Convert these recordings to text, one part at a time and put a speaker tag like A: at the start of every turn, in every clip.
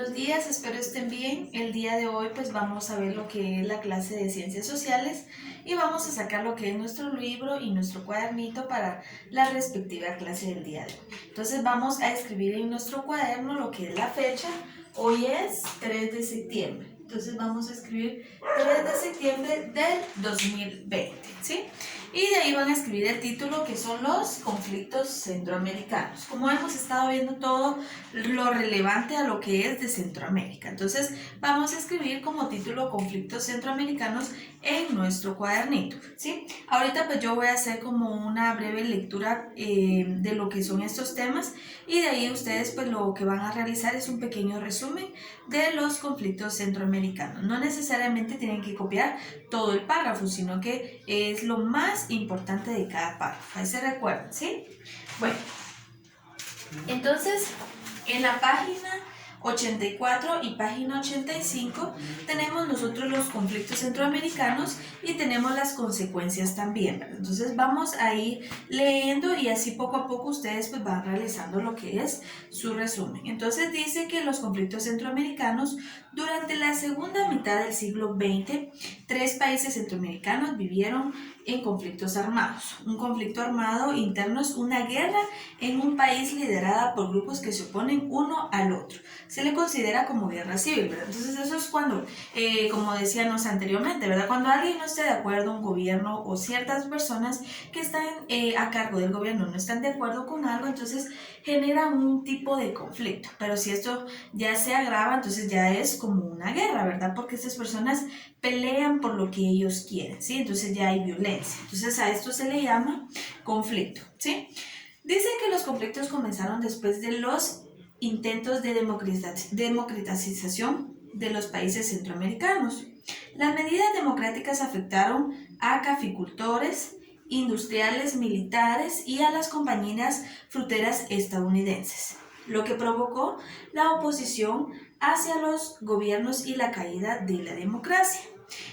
A: buenos días, espero estén bien. El día de hoy pues vamos a ver lo que es la clase de Ciencias Sociales y vamos a sacar lo que es nuestro libro y nuestro cuadernito para la respectiva clase del día de hoy. Entonces vamos a escribir en nuestro cuaderno lo que es la fecha. Hoy es 3 de septiembre. Entonces vamos a escribir 3 de septiembre del 2020, ¿sí? Y de ahí van a escribir el título, que son los conflictos centroamericanos. Como hemos estado viendo todo lo relevante a lo que es de Centroamérica. Entonces vamos a escribir como título conflictos centroamericanos en nuestro cuadernito, ¿sí? Ahorita pues yo voy a hacer como una breve lectura de lo que son estos temas y de ahí ustedes pues lo que van a realizar es un pequeño resumen de los conflictos centroamericanos. No necesariamente tienen que copiar todo el párrafo, sino que es lo más importante de cada párrafo. Ahí se recuerdan, ¿sí? Bueno, entonces en la página 84 y página 85 tenemos nosotros los conflictos centroamericanos y tenemos las consecuencias también, ¿verdad? Entonces vamos a ir leyendo y así poco a poco ustedes pues van realizando lo que es su resumen. Entonces dice que los conflictos centroamericanos durante la segunda mitad del siglo XX, 3 países centroamericanos vivieron en conflictos armados. Un conflicto armado interno es una guerra en un país liderada por grupos que se oponen uno al otro. Se le considera como guerra civil, ¿verdad? Entonces eso es cuando, como decíamos anteriormente, ¿verdad? Cuando alguien no esté de acuerdo, un gobierno o ciertas personas que están a cargo del gobierno no están de acuerdo con algo, entonces genera un tipo de conflicto. Pero si esto ya se agrava, entonces ya es como una guerra, ¿verdad? Porque estas personas pelean por lo que ellos quieren, ¿sí? Entonces ya hay violencia. Entonces a esto se le llama conflicto, ¿sí? Dice que los conflictos comenzaron después de los intentos de democratización de los países centroamericanos. Las medidas democráticas afectaron a caficultores, industriales, militares y a las compañías fruteras estadounidenses, lo que provocó la oposición hacia los gobiernos y la caída de la democracia.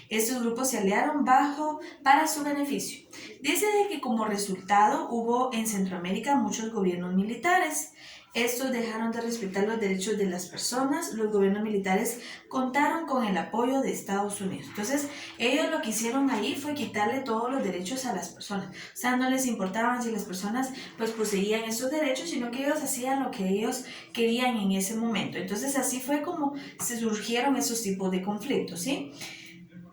A: Estos grupos se aliaron para su beneficio. Dice de que como resultado hubo en Centroamérica muchos gobiernos militares. Estos dejaron de respetar los derechos de las personas. Los gobiernos militares contaron con el apoyo de Estados Unidos. Entonces, ellos lo que hicieron ahí fue quitarle todos los derechos a las personas. O sea, no les importaban si las personas pues poseían esos derechos, sino que ellos hacían lo que ellos querían en ese momento. Entonces, así fue como se surgieron esos tipos de conflictos, ¿sí?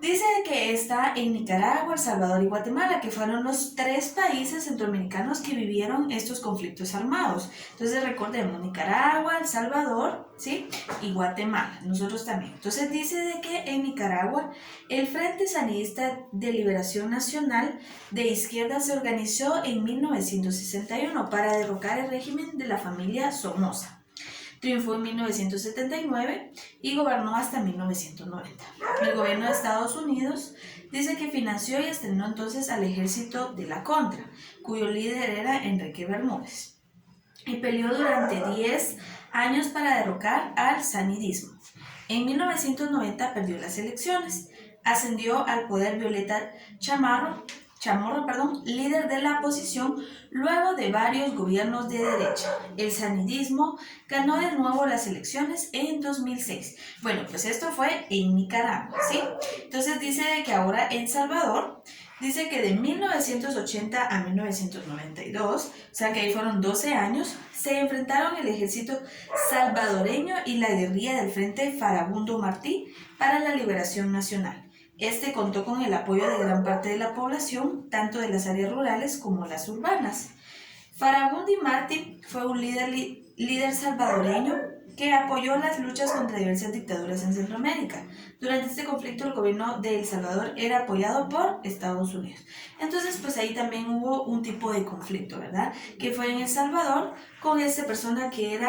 A: Dice que está en Nicaragua, El Salvador y Guatemala, que fueron los 3 países centroamericanos que vivieron estos conflictos armados. Entonces recordemos, Nicaragua, El Salvador, ¿sí? Y Guatemala, nosotros también. Entonces dice de que en Nicaragua el Frente Sandinista de Liberación Nacional de Izquierda se organizó en 1961 para derrocar el régimen de la familia Somoza. Triunfó en 1979 y gobernó hasta 1990. El gobierno de Estados Unidos dice que financió y estrenó entonces al ejército de la Contra, cuyo líder era Enrique Bermúdez, y peleó durante 10 años para derrocar al sanidismo. En 1990 perdió las elecciones, ascendió al poder Violeta Chamorro, líder de la oposición, luego de varios gobiernos de derecha. El sanidismo ganó de nuevo las elecciones en 2006. Bueno, pues esto fue en Nicaragua, ¿sí? Entonces dice que ahora en Salvador, dice que de 1980 a 1992, o sea que ahí fueron 12 años, se enfrentaron el ejército salvadoreño y la guerrilla del Frente Farabundo Martí para la Liberación Nacional. Este contó con el apoyo de gran parte de la población, tanto de las áreas rurales como las urbanas. Farabundi Martí fue un líder salvadoreño que apoyó las luchas contra diversas dictaduras en Centroamérica. Durante este conflicto el gobierno de El Salvador era apoyado por Estados Unidos. Entonces pues ahí también hubo un tipo de conflicto, ¿verdad? Que fue en El Salvador con esta persona que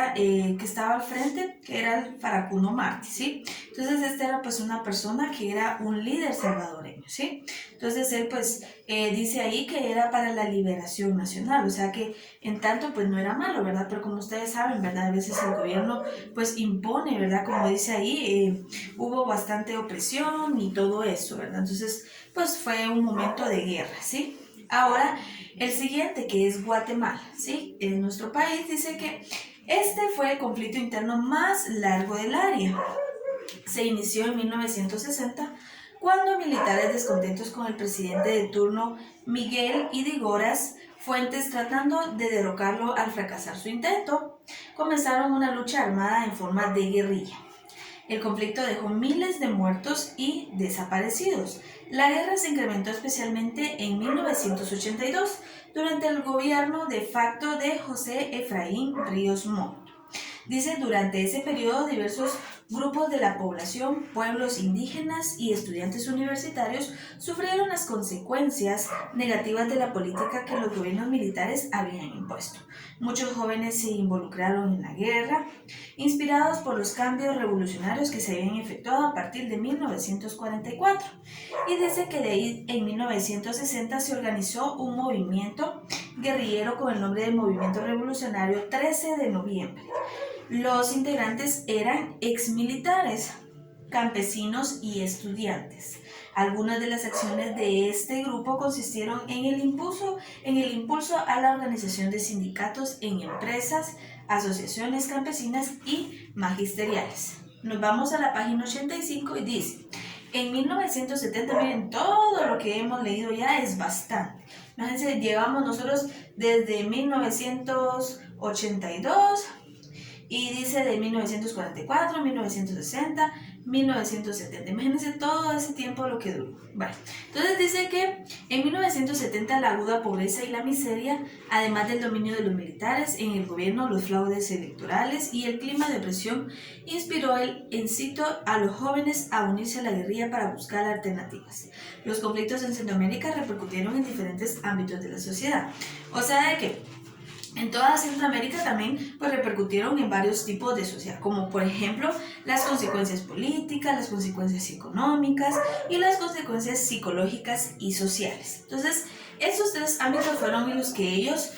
A: estaba al frente, que era el Facundo Martí, ¿sí? Entonces esta era pues una persona que era un líder salvadoreño, ¿sí? Entonces él pues dice ahí que era para la liberación nacional, o sea que en tanto pues no era malo, ¿verdad? Pero como ustedes saben, ¿verdad? A veces el gobierno pues impone, ¿verdad? Como dice ahí, hubo bastante opresión y todo eso, ¿verdad? Entonces pues fue un momento de guerra, ¿sí? Ahora, el siguiente que es Guatemala, ¿sí? En nuestro país dice que Este fue el conflicto interno más largo del área. Se inició en 1960 cuando militares descontentos con el presidente de turno Miguel Ydígoras Fuentes, tratando de derrocarlo al fracasar su intento, comenzaron una lucha armada en forma de guerrilla. El conflicto dejó miles de muertos y desaparecidos. La guerra se incrementó especialmente en 1982 durante el gobierno de facto de José Efraín Ríos Montt. Dice, durante ese periodo diversos grupos de la población, pueblos indígenas y estudiantes universitarios sufrieron las consecuencias negativas de la política que los gobiernos militares habían impuesto. Muchos jóvenes se involucraron en la guerra, inspirados por los cambios revolucionarios que se habían efectuado a partir de 1944. Y dice que de ahí en 1960 se organizó un movimiento guerrillero con el nombre de Movimiento Revolucionario 13 de noviembre. Los integrantes eran exmilitares, campesinos y estudiantes. Algunas de las acciones de este grupo consistieron en el impulso a la organización de sindicatos en empresas, asociaciones campesinas y magisteriales. Nos vamos a la página 85 y dice, en 1970, miren, todo lo que hemos leído ya es bastante. Imagínense, llevamos nosotros desde 1982, y dice de 1944, 1960, 1970. Imagínense todo ese tiempo lo que duró. Bueno, entonces dice que en 1970 la aguda pobreza y la miseria, además del dominio de los militares en el gobierno, los fraudes electorales y el clima de opresión, inspiró el incito a los jóvenes a unirse a la guerrilla para buscar alternativas. Los conflictos en Centroamérica repercutieron en diferentes ámbitos de la sociedad. O sea, de que en toda Centroamérica también pues, repercutieron en varios tipos de sociedad, como por ejemplo las consecuencias políticas, las consecuencias económicas y las consecuencias psicológicas y sociales. Entonces, esos tres ámbitos fueron en los que ellos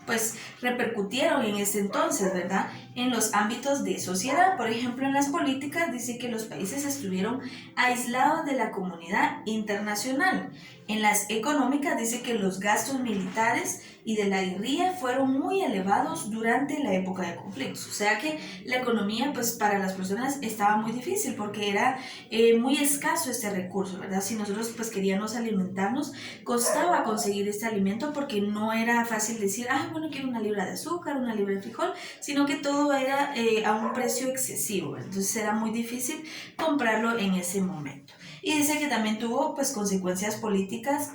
A: pues repercutieron en ese entonces, ¿verdad? En los ámbitos de sociedad, por ejemplo, en las políticas dice que los países estuvieron aislados de la comunidad internacional. En las económicas dice que los gastos militares y de la guerrilla fueron muy elevados durante la época de conflictos. O sea que la economía, pues para las personas estaba muy difícil porque era muy escaso este recurso, ¿verdad? Si nosotros pues queríamos alimentarnos, costaba conseguir este alimento porque no era fácil decir, bueno, quiero una libra de azúcar, una libra de frijol, sino que todo era a un precio excesivo, ¿verdad? Entonces era muy difícil comprarlo en ese momento. Y dice que también tuvo pues consecuencias políticas,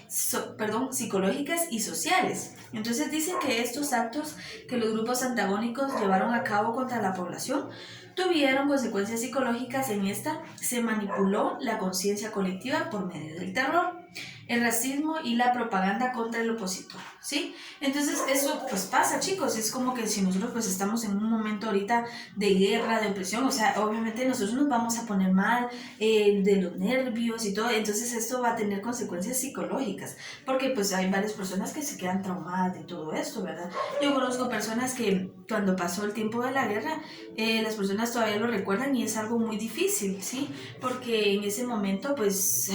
A: psicológicas y sociales. Entonces dice que estos actos que los grupos antagónicos llevaron a cabo contra la población tuvieron consecuencias psicológicas. En esta se manipuló la conciencia colectiva por medio del terror, el racismo y la propaganda contra el opositor, ¿sí? Entonces eso pues pasa, chicos, es como que si nosotros pues estamos en un momento ahorita de guerra, de opresión, o sea, obviamente nosotros nos vamos a poner mal de los nervios y todo, entonces esto va a tener consecuencias psicológicas, porque pues hay varias personas que se quedan traumadas de todo esto, ¿verdad? Yo conozco personas que cuando pasó el tiempo de la guerra, las personas todavía lo recuerdan y es algo muy difícil, ¿sí? Porque en ese momento pues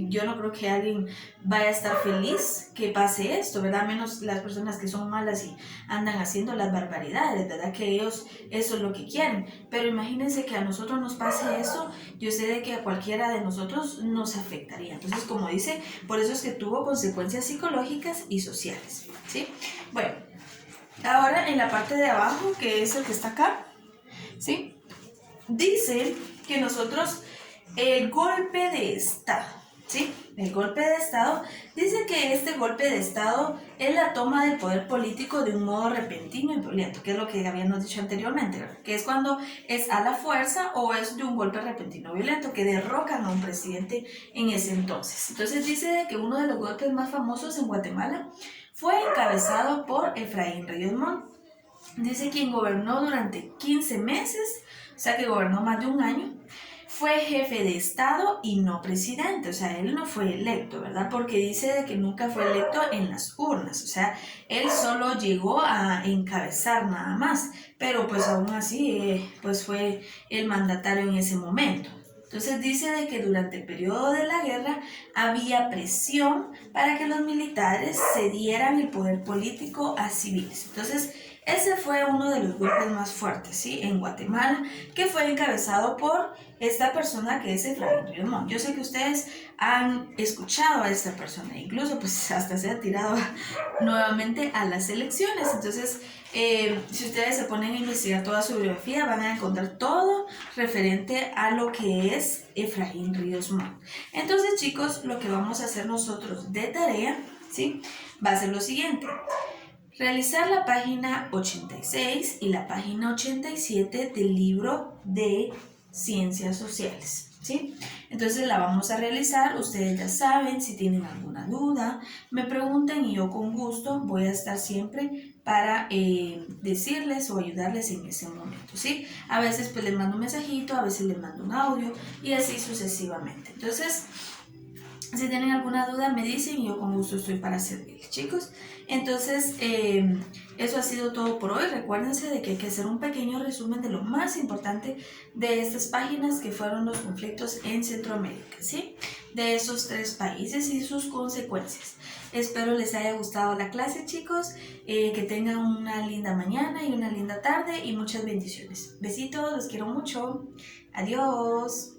A: yo no creo que alguien vaya a estar feliz que pase esto, ¿verdad? Menos las personas que son malas y andan haciendo las barbaridades, ¿verdad? Que ellos eso es lo que quieren. Pero imagínense que a nosotros nos pase eso, yo sé de que a cualquiera de nosotros nos afectaría. Entonces, como dice, por eso es que tuvo consecuencias psicológicas y sociales, ¿sí? Bueno, ahora en la parte de abajo, que es el que está acá, ¿sí? Dice que nosotros, el golpe de Estado, ¿sí? El golpe de Estado, dice que este golpe de Estado es la toma del poder político de un modo repentino y violento, que es lo que habíamos dicho anteriormente, ¿verdad? Que es cuando es a la fuerza o es de un golpe repentino violento, que derrocan a un presidente en ese entonces. Entonces dice que uno de los golpes más famosos en Guatemala fue encabezado por Efraín Ríos Montt. Dice quien gobernó durante 15 meses, o sea que gobernó más de un año, fue jefe de Estado y no presidente, o sea, él no fue electo, ¿verdad? Porque dice de que nunca fue electo en las urnas, o sea, él solo llegó a encabezar nada más, pero pues aún así, pues fue el mandatario en ese momento. Entonces dice de que durante el periodo de la guerra había presión para que los militares cedieran el poder político a civiles. Entonces Ese fue uno de los golpes más fuertes, ¿sí? En Guatemala, que fue encabezado por esta persona que es Efraín Ríos Montt. Yo sé que ustedes han escuchado a esta persona, incluso pues hasta se ha tirado nuevamente a las elecciones. Entonces, si ustedes se ponen a investigar toda su biografía, van a encontrar todo referente a lo que es Efraín Ríos Montt. Entonces, chicos, lo que vamos a hacer nosotros de tarea, ¿sí? Va a ser lo siguiente. Realizar la página 86 y la página 87 del libro de Ciencias Sociales, ¿sí? Entonces la vamos a realizar, ustedes ya saben, si tienen alguna duda, me pregunten y yo con gusto voy a estar siempre para decirles o ayudarles en ese momento, ¿sí? A veces pues les mando un mensajito, a veces les mando un audio y así sucesivamente. Entonces, si tienen alguna duda me dicen y yo con gusto estoy para servirles, chicos. Entonces, eso ha sido todo por hoy. Recuérdense de que hay que hacer un pequeño resumen de lo más importante de estas páginas que fueron los conflictos en Centroamérica, ¿sí? De esos 3 países y sus consecuencias. Espero les haya gustado la clase, chicos. Que tengan una linda mañana y una linda tarde y muchas bendiciones. Besitos, los quiero mucho. Adiós.